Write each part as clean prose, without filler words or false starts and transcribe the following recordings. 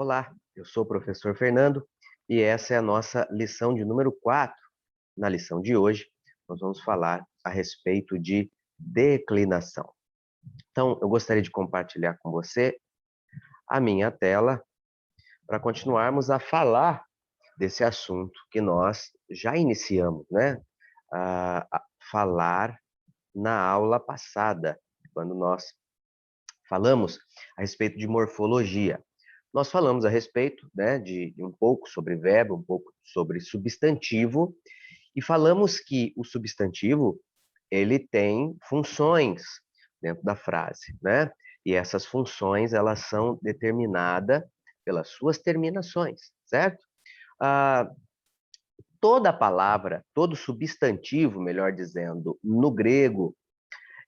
Olá, eu sou o professor Fernando e essa é a nossa lição de número 4. Na lição de hoje, nós vamos falar a respeito de declinação. Então, eu gostaria de compartilhar com você a minha tela para continuarmos a falar desse assunto que nós já iniciamos, né? A falar na aula passada, quando nós falamos a respeito de morfologia. Nós falamos a respeito, né, de um pouco sobre verbo, um pouco sobre substantivo, e falamos que o substantivo, ele tem funções dentro da frase, né? E essas funções, elas são determinadas pelas suas terminações, certo? Ah, toda palavra, todo substantivo, melhor dizendo, no grego,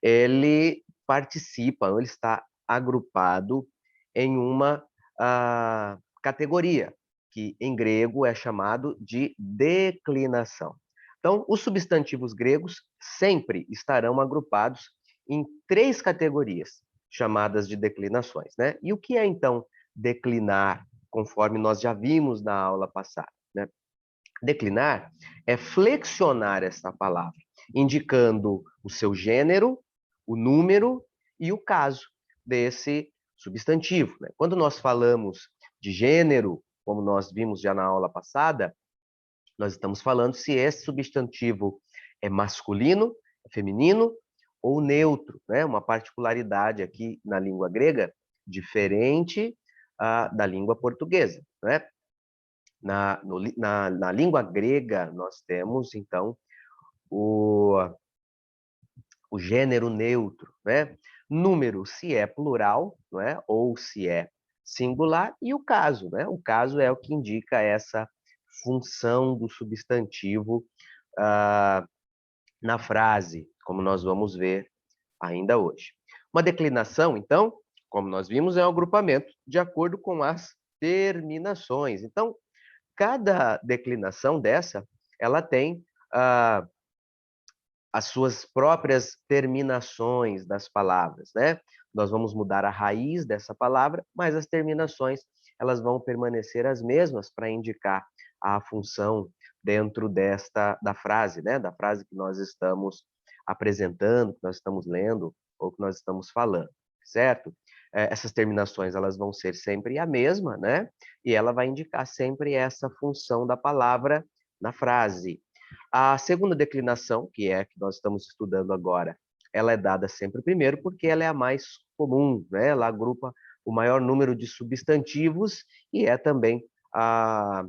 ele participa, ou ele está agrupado em uma categoria, que em grego é chamado de declinação. Então, os substantivos gregos sempre estarão agrupados em três categorias, chamadas de declinações, né? E o que é, então, declinar, conforme nós já vimos na aula passada, né? Declinar é flexionar essa palavra, indicando o seu gênero, o número e o caso desse substantivo, né? Quando nós falamos de gênero, como nós vimos já na aula passada, nós estamos falando se esse substantivo é masculino, feminino ou neutro, né? Uma particularidade aqui na língua grega diferente da língua portuguesa, né? Na língua grega, nós temos, então, o, o gênero neutro, né? Número, se é plural, não é? Ou se é singular, e o caso, né? O caso é o que indica essa função do substantivo ah, na frase, como nós vamos ver ainda hoje. Uma declinação, então, como nós vimos, é um agrupamento de acordo com as terminações. Então, cada declinação dessa, ela tem as suas próprias terminações das palavras, né? Nós vamos mudar a raiz dessa palavra, mas as terminações, elas vão permanecer as mesmas para indicar a função dentro da frase, né? Da frase que nós estamos apresentando, que nós estamos lendo ou que nós estamos falando, certo? Essas terminações, elas vão ser sempre a mesma, né? E ela vai indicar sempre essa função da palavra na frase. A segunda declinação, que é a que nós estamos estudando agora, ela é dada sempre primeiro porque ela é a mais comum, né? Ela agrupa o maior número de substantivos e é também a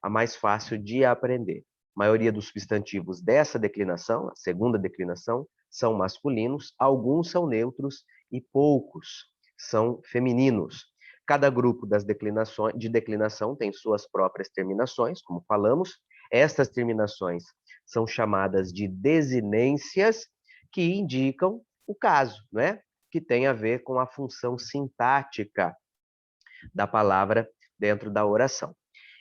mais fácil de aprender. A maioria dos substantivos dessa declinação, a segunda declinação, são masculinos, alguns são neutros e poucos são femininos. Cada grupo das declinações, de declinação tem suas próprias terminações, como falamos. Estas terminações são chamadas de desinências, que indicam o caso, né? Que tem a ver com a função sintática da palavra dentro da oração.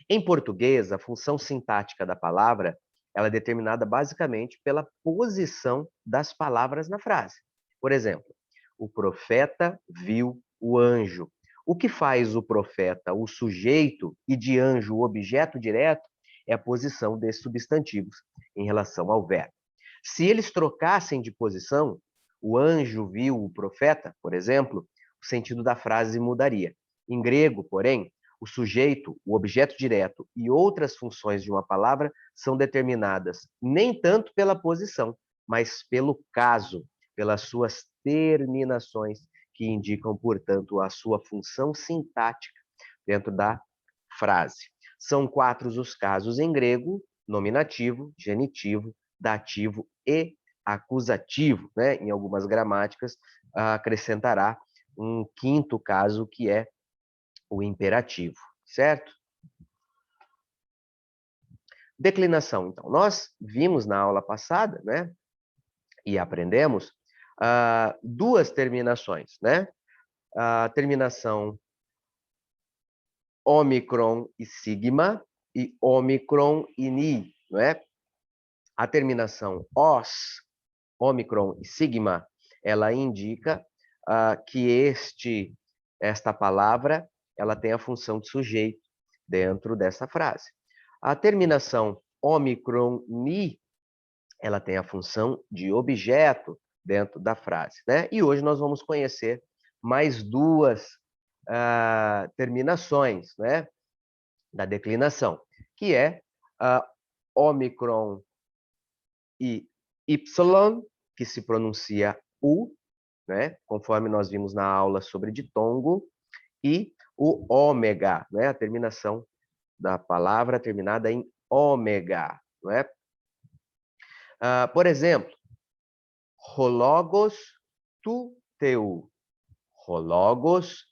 Em português, a função sintática da palavra ela é determinada basicamente pela posição das palavras na frase. Por exemplo, o profeta viu o anjo. O que faz o profeta o sujeito e de anjo o objeto direto é a posição desses substantivos em relação ao verbo. Se eles trocassem de posição, o anjo viu o profeta, por exemplo, o sentido da frase mudaria. Em grego, porém, o sujeito, o objeto direto e outras funções de uma palavra são determinadas nem tanto pela posição, mas pelo caso, pelas suas terminações, que indicam, portanto, a sua função sintática dentro da frase. São 4 os casos em grego: nominativo, genitivo, dativo e acusativo, né? Em algumas gramáticas, acrescentará um quinto caso, que é o imperativo, certo? Declinação, então. Nós vimos na aula passada, né? E aprendemos duas terminações, né? A terminação ômicron e sigma e ômicron e ni, não é? A terminação os, ômicron e sigma, ela indica que esta palavra ela tem a função de sujeito dentro dessa frase. A terminação omicron-ni, ela tem a função de objeto dentro da frase, né? E hoje nós vamos conhecer mais duas terminações, né, da declinação, que é a omicron e y, que se pronuncia u, né, conforme nós vimos na aula sobre ditongo, e o ômega, né, a terminação da palavra terminada em ômega, não é? Por exemplo, hologos tu teu. Hologos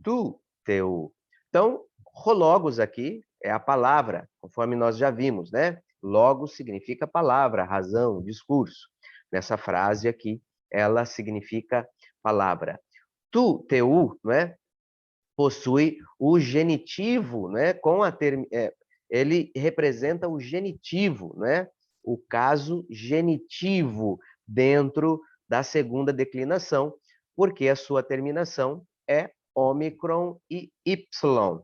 tu teu. Então, hologos aqui é a palavra, conforme nós já vimos, né? Logos significa palavra, razão, discurso. Nessa frase aqui, ela significa palavra. Tu, teu, não é? Possui o genitivo, né? Ele representa o genitivo, né? O caso genitivo dentro da segunda declinação, porque a sua terminação é ômicron e y,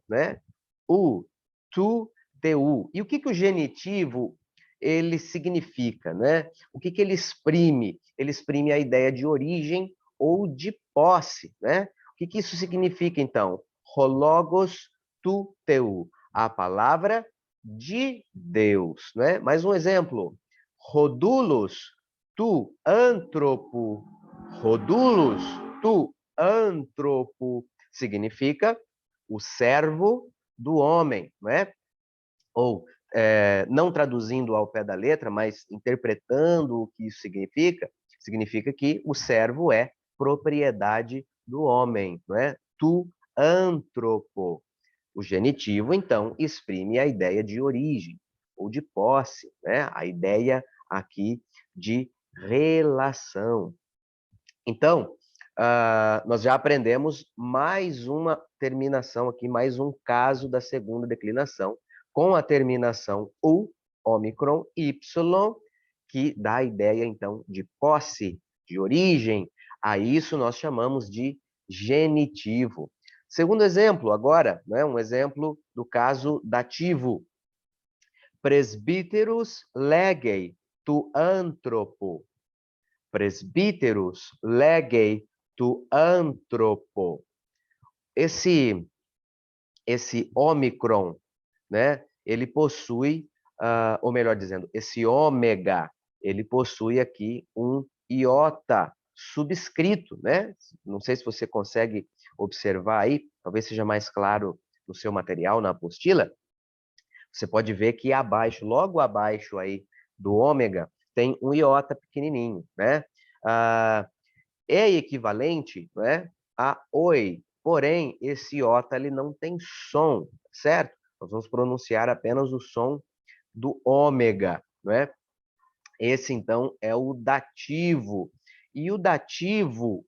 né? U, tu, teu. E o que o genitivo ele significa, né? O que ele exprime? Ele exprime a ideia de origem ou de posse, né? O que isso significa, então? Hologos tu teu, a palavra de Deus, né? Mais um exemplo. Rodulos tu antropo. Rodulos tu antropo significa o servo do homem, né? Ou não traduzindo ao pé da letra, mas interpretando o que isso significa, significa que o servo é propriedade do homem, não é? Tu antropo. O genitivo, então, exprime a ideia de origem ou de posse, né? A ideia aqui de relação. Então, nós já aprendemos mais uma terminação aqui, mais um caso da segunda declinação, com a terminação U, ômicron, Y, que dá a ideia, então, de posse, de origem. A isso nós chamamos de genitivo. Segundo exemplo, agora, né, um exemplo do caso dativo. Presbíteros legei tu antropo. Presbíteros legei tu antropo. Esse ômicron, né, ele possui, ou melhor dizendo, esse ômega, ele possui aqui um iota subscrito, né? Não sei se você consegue observar aí, talvez seja mais claro no seu material, na apostila. Você pode ver que abaixo, logo abaixo aí do ômega, tem um iota pequenininho, né? É equivalente, né, a oi, porém, esse iota ele não tem som, certo? Nós vamos pronunciar apenas o som do ômega, né? Esse, então, é o dativo. E o dativo,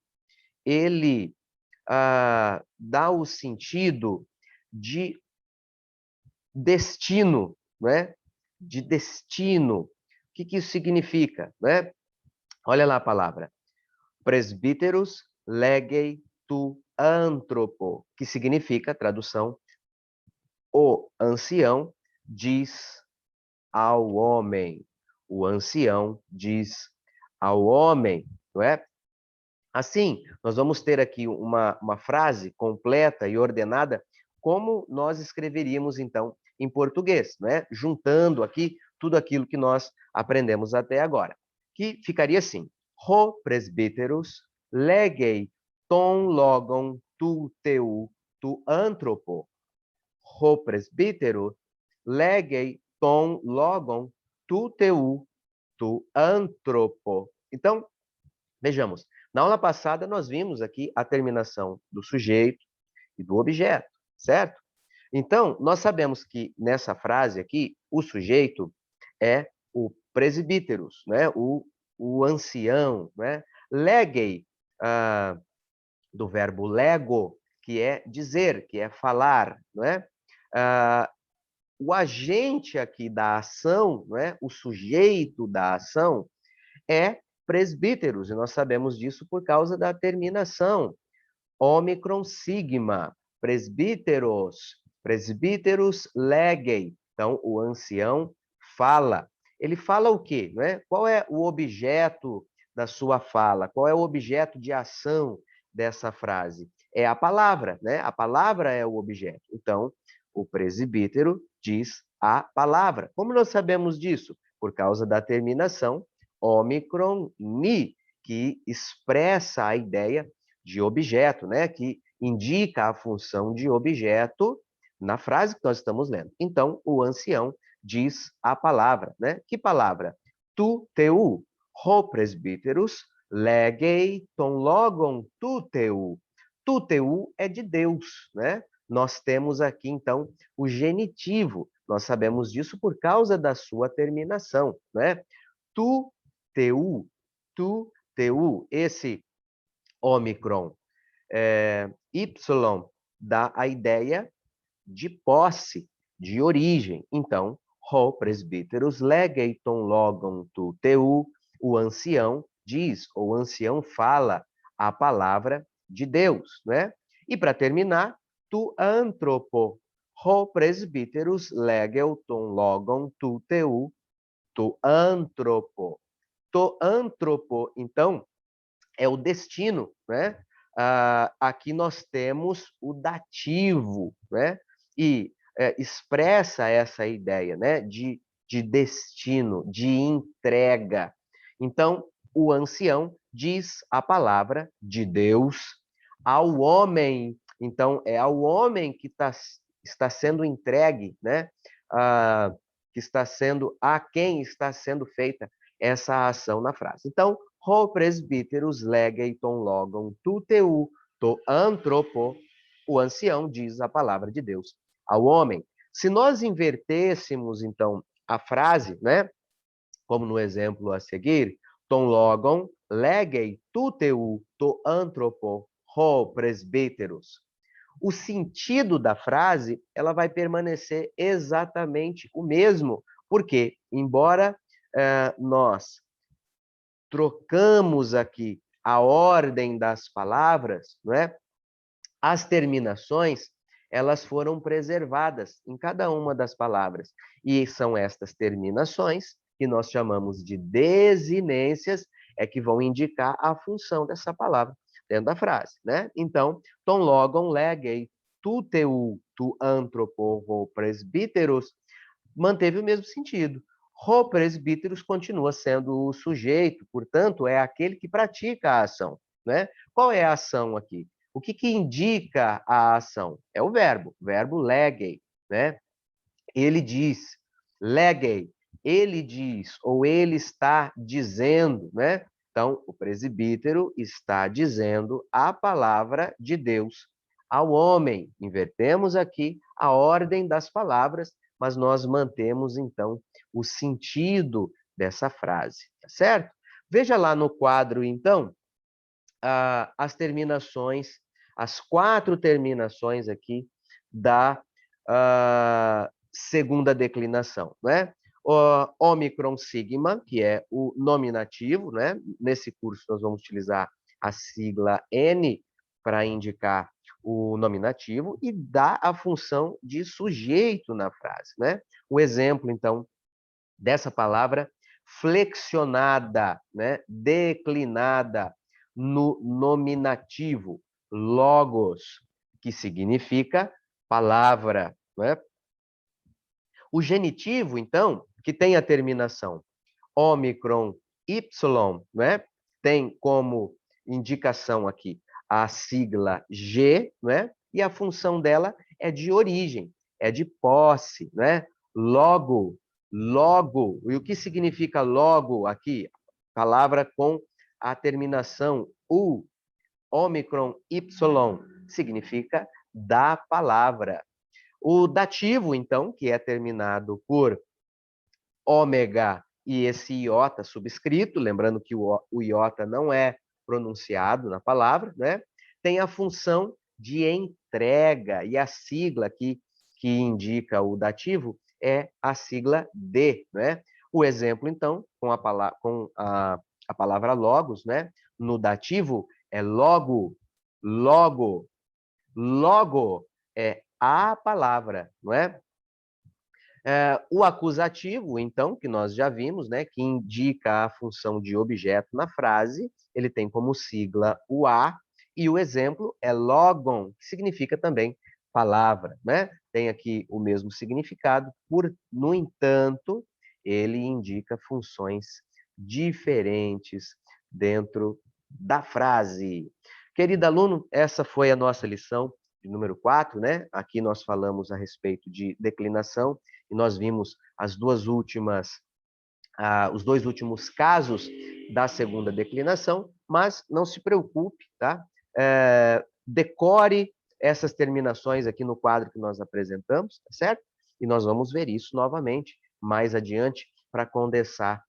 ele dá o sentido de destino, né? De destino. O que isso significa, né? Olha lá a palavra. Presbíteros legei tu antropo, que significa, tradução, o ancião diz ao homem. O ancião diz ao homem, não é? Assim, nós vamos ter aqui uma frase completa e ordenada, como nós escreveríamos, então, em português, né? Juntando aqui tudo aquilo que nós aprendemos até agora. Que ficaria assim: Ho presbíteros legei ton logon tu teu tu antropo. Ho presbítero legei ton logon tu teu tu antropo. Então, vejamos, na aula passada nós vimos aqui a terminação do sujeito e do objeto, certo? Então, nós sabemos que nessa frase aqui, o sujeito é o presbíteros, né? O ancião, né? Legei, do verbo lego, que é dizer, que é falar, não é? O agente aqui da ação, não é? O sujeito da ação é presbíteros, e nós sabemos disso por causa da terminação ômicron sigma. presbíteros, presbíteros legem. Então, o ancião fala. Ele fala o quê? Né? Qual é o objeto da sua fala? Qual é o objeto de ação dessa frase? É a palavra, né? A palavra é o objeto. Então, o presbítero diz a palavra. Como nós sabemos disso? Por causa da terminação ômicron ni, que expressa a ideia de objeto, né? Que indica a função de objeto na frase que nós estamos lendo. Então, o ancião diz a palavra, né? Que palavra? Tu teu, ho presbíteros, legei ton logon tu teu. Tu teu é de Deus, né? Nós temos aqui, então, o genitivo. Nós sabemos disso por causa da sua terminação, né? Tu teu, tu teu. Esse ômicron Y dá a ideia de posse, de origem. Então, ho presbíteros legeiton logam tu teu, o ancião diz, ou o ancião fala a palavra de Deus, né? E para terminar, tu antropo, ho presbíteros legeuton logam tu teu, tu antropo. Tu antropo, então, é o destino, né? Aqui nós temos o dativo, né? E expressa essa ideia, né? De destino, de entrega. Então, o ancião diz a palavra de Deus ao homem. Então, é ao homem que está sendo entregue, né? Que está sendo, a quem está sendo feita essa ação na frase. Então, ho presbíteros legeiton logam tu teu, to antropo, o ancião diz a palavra de Deus ao homem. Se nós invertêssemos, então, a frase, né, como no exemplo a seguir, ton logon legei tu teu, to antropo, ho presbíteros. O sentido da frase, ela vai permanecer exatamente o mesmo, porque, embora nós trocamos aqui a ordem das palavras, não é? As terminações, elas foram preservadas em cada uma das palavras. E são estas terminações que nós chamamos de desinências, é que vão indicar a função dessa palavra dentro da frase, né? Então, ton logon legei tu teu, tu antropo presbíteros, manteve o mesmo sentido. O presbíteros continua sendo o sujeito, portanto, é aquele que pratica a ação, né? Qual é a ação aqui? O que indica a ação? É o verbo legei, né? Ele diz, legei, ele diz, ou ele está dizendo, né? Então, o presbítero está dizendo a palavra de Deus ao homem. Invertemos aqui a ordem das palavras, mas nós mantemos, então, o sentido dessa frase, tá certo? Veja lá no quadro, então, as terminações, as 4 terminações aqui da segunda declinação, né? O Omicron sigma, que é o nominativo, né? Nesse curso nós vamos utilizar a sigla N para indicar o nominativo e dá a função de sujeito na frase, né? O exemplo, então, dessa palavra flexionada, né? Declinada no nominativo, logos, que significa palavra, né? O genitivo, então, que tem a terminação ômicron Y, né? Tem como indicação aqui a sigla G, né? E a função dela é de origem, é de posse, né? Logo, logo. E o que significa logo aqui? Palavra com a terminação U, ômicron Y, significa da palavra. O dativo, então, que é terminado por ômega e esse iota subscrito, lembrando que o iota não é pronunciado na palavra, né? Tem a função de entrega, e a sigla que indica o dativo é a sigla D, né? O exemplo, então, com a palavra logos, né? No dativo é logo, logo, Logo é a palavra, não é? O acusativo, então, que nós já vimos, né, que indica a função de objeto na frase, ele tem como sigla o a, e o exemplo é logon, que significa também palavra, né? Tem aqui o mesmo significado, no entanto, ele indica funções diferentes dentro da frase. Querido aluno, essa foi a nossa lição de número 4, né? Aqui nós falamos a respeito de declinação e nós vimos os dois últimos casos da segunda declinação, mas não se preocupe, tá? Decore essas terminações aqui no quadro que nós apresentamos, tá certo? E nós vamos ver isso novamente mais adiante para condensar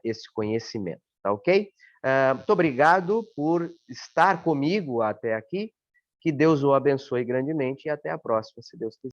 esse conhecimento, tá ok? Muito obrigado por estar comigo até aqui. Que Deus o abençoe grandemente e até a próxima, se Deus quiser.